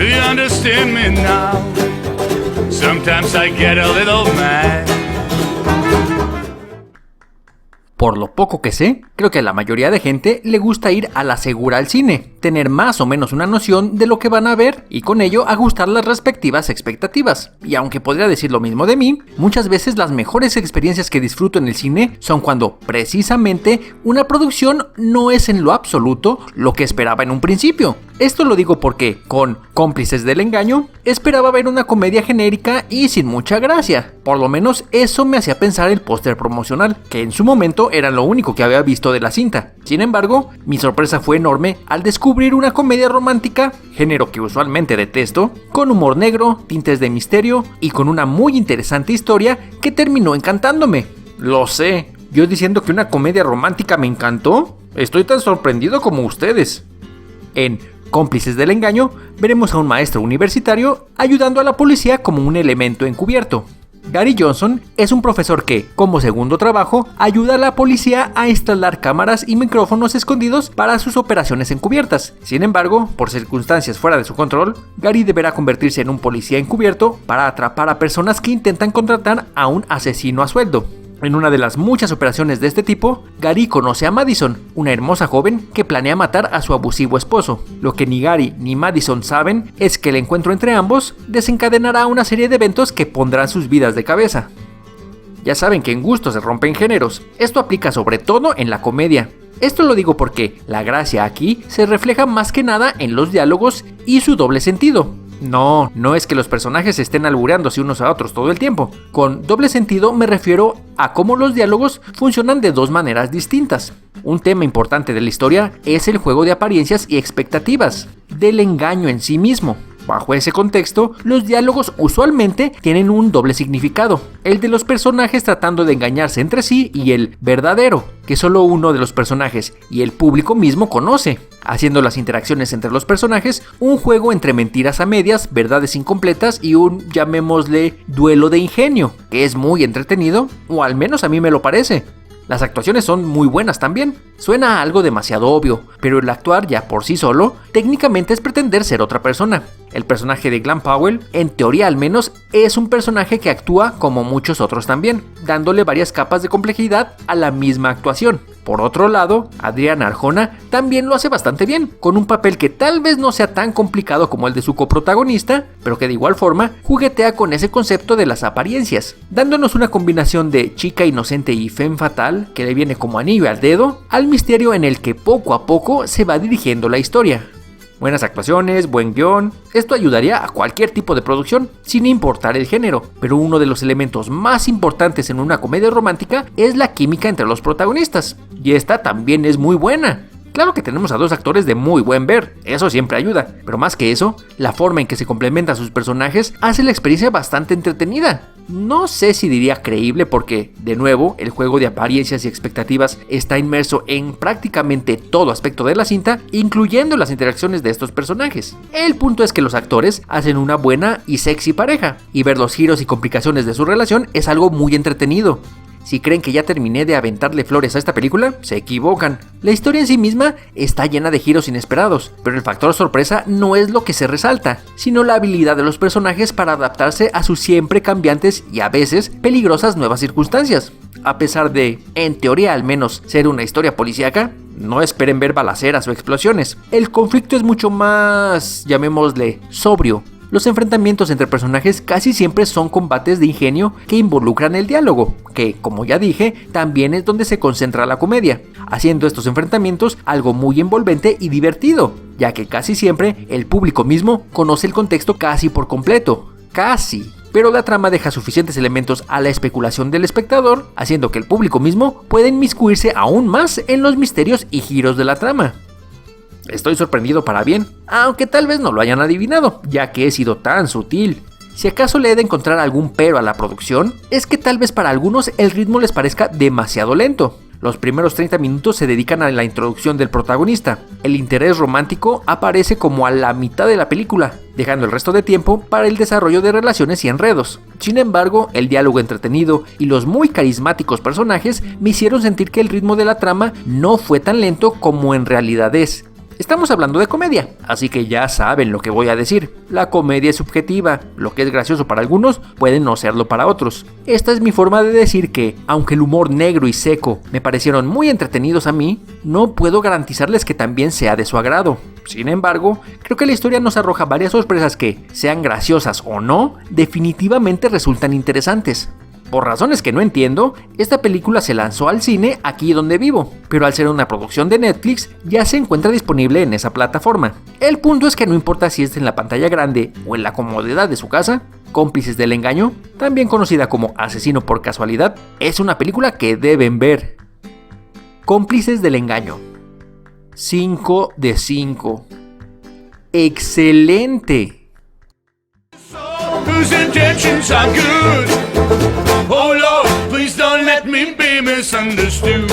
Do you understand me now? Sometimes I get a little mad. Por lo poco que sé, creo que a la mayoría de gente le gusta ir a la segura al cine, tener más o menos una noción de lo que van a ver y con ello ajustar las respectivas expectativas. Y aunque podría decir lo mismo de mí, muchas veces las mejores experiencias que disfruto en el cine son cuando, precisamente, una producción no es en lo absoluto lo que esperaba en un principio. Esto lo digo porque, con Cómplices del Engaño, esperaba ver una comedia genérica y sin mucha gracia. Por lo menos eso me hacía pensar el póster promocional, que en su momento era lo único que había visto de la cinta. Sin embargo, mi sorpresa fue enorme al descubrir una comedia romántica, género que usualmente detesto, con humor negro, tintes de misterio y con una muy interesante historia que terminó encantándome. Lo sé, yo diciendo que una comedia romántica me encantó, estoy tan sorprendido como ustedes. En Cómplices del Engaño, veremos a un maestro universitario ayudando a la policía como un elemento encubierto. Gary Johnson es un profesor que, como segundo trabajo, ayuda a la policía a instalar cámaras y micrófonos escondidos para sus operaciones encubiertas. Sin embargo, por circunstancias fuera de su control, Gary deberá convertirse en un policía encubierto para atrapar a personas que intentan contratar a un asesino a sueldo. En una de las muchas operaciones de este tipo, Gary conoce a Madison, una hermosa joven que planea matar a su abusivo esposo. Lo que ni Gary ni Madison saben es que el encuentro entre ambos desencadenará una serie de eventos que pondrán sus vidas de cabeza. Ya saben que en gusto se rompen géneros, esto aplica sobre todo en la comedia. Esto lo digo porque la gracia aquí se refleja más que nada en los diálogos y su doble sentido. No es que los personajes estén albureándose unos a otros todo el tiempo. Con doble sentido me refiero a cómo los diálogos funcionan de dos maneras distintas. Un tema importante de la historia es el juego de apariencias y expectativas, del engaño en sí mismo. Bajo ese contexto, los diálogos usualmente tienen un doble significado, el de los personajes tratando de engañarse entre sí y el verdadero, que solo uno de los personajes y el público mismo conoce, haciendo las interacciones entre los personajes un juego entre mentiras a medias, verdades incompletas y un, llamémosle, duelo de ingenio, que es muy entretenido, o al menos a mí me lo parece. Las actuaciones son muy buenas también. Suena a algo demasiado obvio, pero el actuar ya por sí solo, técnicamente es pretender ser otra persona. El personaje de Glen Powell, en teoría al menos, es un personaje que actúa como muchos otros también, dándole varias capas de complejidad a la misma actuación. Por otro lado, Adriana Arjona también lo hace bastante bien, con un papel que tal vez no sea tan complicado como el de su coprotagonista, pero que de igual forma juguetea con ese concepto de las apariencias, dándonos una combinación de chica inocente y femme fatale que le viene como anillo al dedo al misterio en el que poco a poco se va dirigiendo la historia. Buenas actuaciones, buen guión, esto ayudaría a cualquier tipo de producción, sin importar el género, pero uno de los elementos más importantes en una comedia romántica es la química entre los protagonistas, y esta también es muy buena. Claro que tenemos a dos actores de muy buen ver, eso siempre ayuda, pero más que eso, la forma en que se complementan sus personajes hace la experiencia bastante entretenida. No sé si diría creíble porque, de nuevo, el juego de apariencias y expectativas está inmerso en prácticamente todo aspecto de la cinta, incluyendo las interacciones de estos personajes. El punto es que los actores hacen una buena y sexy pareja, y ver los giros y complicaciones de su relación es algo muy entretenido. Si creen que ya terminé de aventarle flores a esta película, se equivocan. La historia en sí misma está llena de giros inesperados, pero el factor sorpresa no es lo que se resalta, sino la habilidad de los personajes para adaptarse a sus siempre cambiantes y a veces peligrosas nuevas circunstancias. A pesar de, en teoría al menos, ser una historia policíaca, no esperen ver balaceras o explosiones. El conflicto es mucho más, llamémosle, sobrio. Los enfrentamientos entre personajes casi siempre son combates de ingenio que involucran el diálogo, que, como ya dije, también es donde se concentra la comedia, haciendo estos enfrentamientos algo muy envolvente y divertido, ya que casi siempre el público mismo conoce el contexto casi por completo. Casi. Pero la trama deja suficientes elementos a la especulación del espectador, haciendo que el público mismo pueda inmiscuirse aún más en los misterios y giros de la trama. Estoy sorprendido para bien, aunque tal vez no lo hayan adivinado, ya que he sido tan sutil. Si acaso le he de encontrar algún pero a la producción, es que tal vez para algunos el ritmo les parezca demasiado lento. Los primeros 30 minutos se dedican a la introducción del protagonista. El interés romántico aparece como a la mitad de la película, dejando el resto de tiempo para el desarrollo de relaciones y enredos. Sin embargo, el diálogo entretenido y los muy carismáticos personajes me hicieron sentir que el ritmo de la trama no fue tan lento como en realidad es. Estamos hablando de comedia, así que ya saben lo que voy a decir. La comedia es subjetiva, lo que es gracioso para algunos puede no serlo para otros. Esta es mi forma de decir que, aunque el humor negro y seco me parecieron muy entretenidos a mí, no puedo garantizarles que también sea de su agrado. Sin embargo, creo que la historia nos arroja varias sorpresas que, sean graciosas o no, definitivamente resultan interesantes. Por razones que no entiendo, esta película se lanzó al cine aquí donde vivo, pero al ser una producción de Netflix ya se encuentra disponible en esa plataforma. El punto es que no importa si es en la pantalla grande o en la comodidad de su casa, Cómplices del Engaño, también conocida como Asesino por Casualidad, es una película que deben ver. Cómplices del Engaño. 5 de 5. ¡Excelente! Whose intentions are good. Oh Lord, please don't let me be misunderstood.